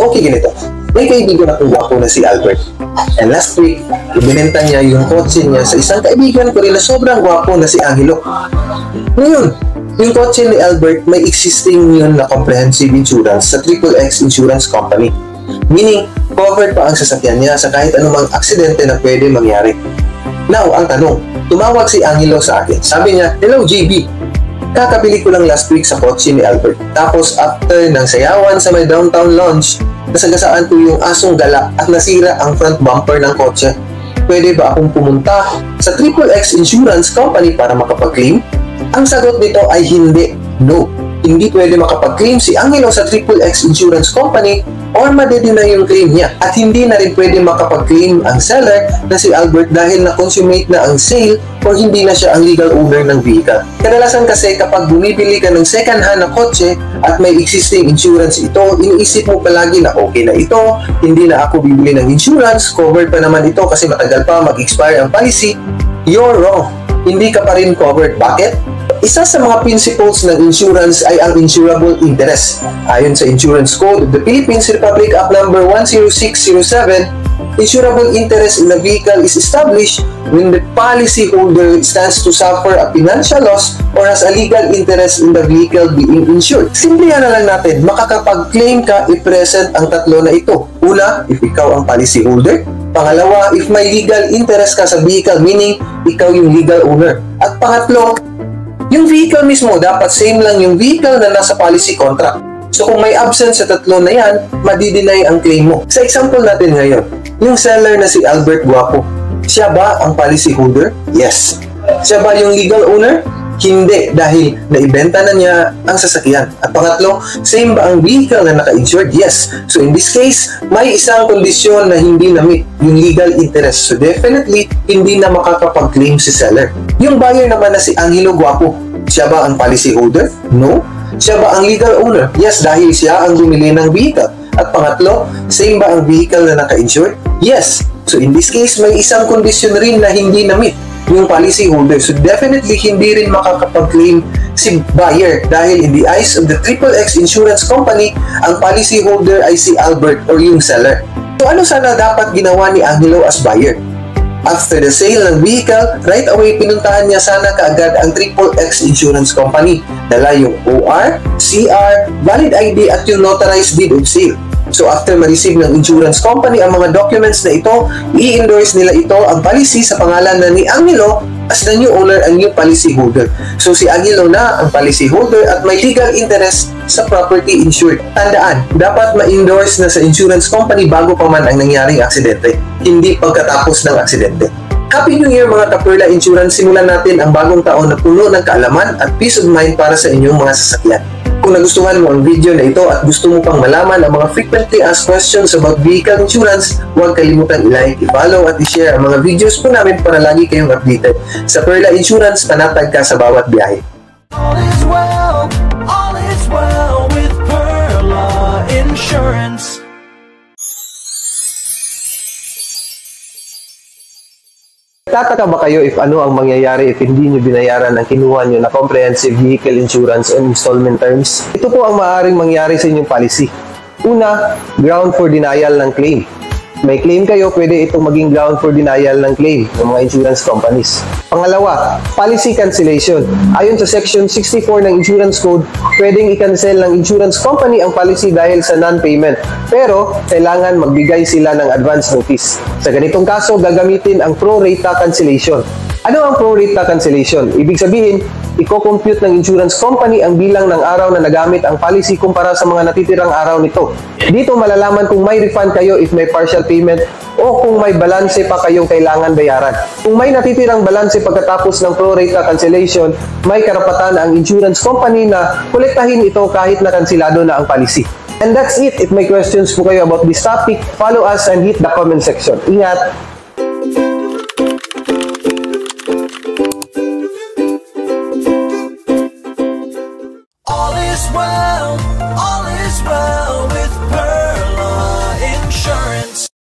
So okay, ganito. May kaibigan akong gwapo na si Albert. And last week, ibinenta niya yung kotse niya sa isang kaibigan ko rin na sobrang gwapo na si Angelo. Ngayon, yung kotse ni Albert may existing yun na comprehensive insurance sa XXX Insurance Company. Meaning, covered pa ang sasakyan niya sa kahit anumang aksidente na pwede mangyari. Now, ang tanong, tumawag si Angelo sa akin. Sabi niya, "Hello JB, kakabili ko lang last week sa kotse ni Albert. Tapos after ng sayawan sa may downtown lounge, nasagasaan ko yung asong gala at nasira ang front bumper ng kotse. Pwede ba akong pumunta sa XXX Insurance Company para makapag-claim?" Ang sagot nito ay hindi. No, hindi pwede makapag-claim si Angelo sa XXX Insurance Company or madedeny yung claim niya. At hindi na rin pwede makapag-claim ang seller na si Albert dahil na-consummate na ang sale or hindi na siya ang legal owner ng vehicle. Kadalasan kasi kapag bumibili ka ng second hand na kotse at may existing insurance ito, iniisip mo palagi na okay na ito, hindi na ako bibili ng insurance, covered pa naman ito kasi matagal pa mag-expire ang policy. You're wrong. Hindi ka pa rin covered. Bakit? Isa sa mga principles ng insurance ay ang insurable interest. Ayon sa Insurance Code of the Philippines Republic Act number 10607, insurable interest in a vehicle is established when the policyholder stands to suffer a financial loss or has a legal interest in the vehicle being insured. Simplihan na lang natin, makakapag-claim ka i-present ang tatlo na ito. Una, if ikaw ang policyholder. Pangalawa, if may legal interest ka sa vehicle, meaning ikaw yung legal owner. At pangatlo, yung vehicle mismo, dapat same lang yung vehicle na nasa policy contract. So kung may absence sa tatlo na yan, madi-deny ang claim mo. Sa example natin ngayon, yung seller na si Albert Guapo, siya ba ang policy holder? Yes. Siya ba yung legal owner? Hindi, dahil naibenta na niya ang sasakyan. At pangatlo, same ba ang vehicle na naka-insured? Yes. So in this case, may isang kondisyon na hindi na-meet, yung legal interest. So definitely, hindi na makakapag-claim si seller. Yung buyer naman na si Angelo Guapo, siya ba ang policy holder? No. Siya ba ang legal owner? Yes, dahil siya ang bumili ng vehicle. At pangatlo, same ba ang vehicle na naka-insured? Yes. So in this case, may isang kondisyon rin na hindi na-meet, yung policy holder. So definitely hindi rin makakapag-claim si buyer dahil in the eyes of the XXX Insurance Company, ang policy holder ay si Albert or yung seller. So ano sana dapat ginawa ni Angelo as buyer? After the sale ng vehicle, right away pinuntahan niya sana kaagad ang XXX Insurance Company. Dala yung OR, CR, valid ID at yung notarized deed of sale. So after ma-receive ng insurance company ang mga documents na ito, i-endorse nila ito ang policy sa pangalan na ni Angelo as the new owner and new policy holder. So si Angelo na ang policy holder at may legal interest sa property insured. Tandaan, dapat ma-endorse na sa insurance company bago pa man ang nangyaring aksidente, hindi pagkatapos ng aksidente. Happy New Year mga Kaperla Insurance! Simulan natin ang bagong taon na puno ng kaalaman at peace of mind para sa inyong mga sasakyan. Kung nagustuhan mo ang video na ito at gusto mo pang malaman ang mga frequently asked questions about vehicle insurance, huwag kalimutan i-like, i-follow at i-share ang mga videos po namin para lagi kayong updated. Sa Perla Insurance, panatag ka sa bawat biyahe. All is well with Perla Insurance. Tataka ba kayo if ano ang mangyayari if hindi nyo binayaran ang kinuha nyo na comprehensive vehicle insurance and installment terms? Ito po ang maaaring mangyari sa inyong policy. Una, ground for denial ng claim. May claim kayo, pwede itong maging ground for denial ng claim ng mga insurance companies. Pangalawa, policy cancellation. Ayon sa Section 64 ng Insurance Code, pwedeng i-cancel ng insurance company ang policy dahil sa non-payment. Pero, kailangan magbigay sila ng advance notice. Sa ganitong kaso, gagamitin ang pro-rata cancellation. Ano ang pro-rata cancellation? Ibig sabihin, i-compute ng insurance company ang bilang ng araw na nagamit ang policy kumpara sa mga natitirang araw nito. Dito malalaman kung may refund kayo if may partial payment o kung may balanse pa kayong kailangan bayaran. Kung may natitirang balanse pagkatapos ng pro-rata cancellation, may karapatan ang insurance company na kolektahin ito kahit na kansilado na ang policy. And that's it. If may questions po kayo about this topic, follow us and hit the comment section. Ingat! All is well.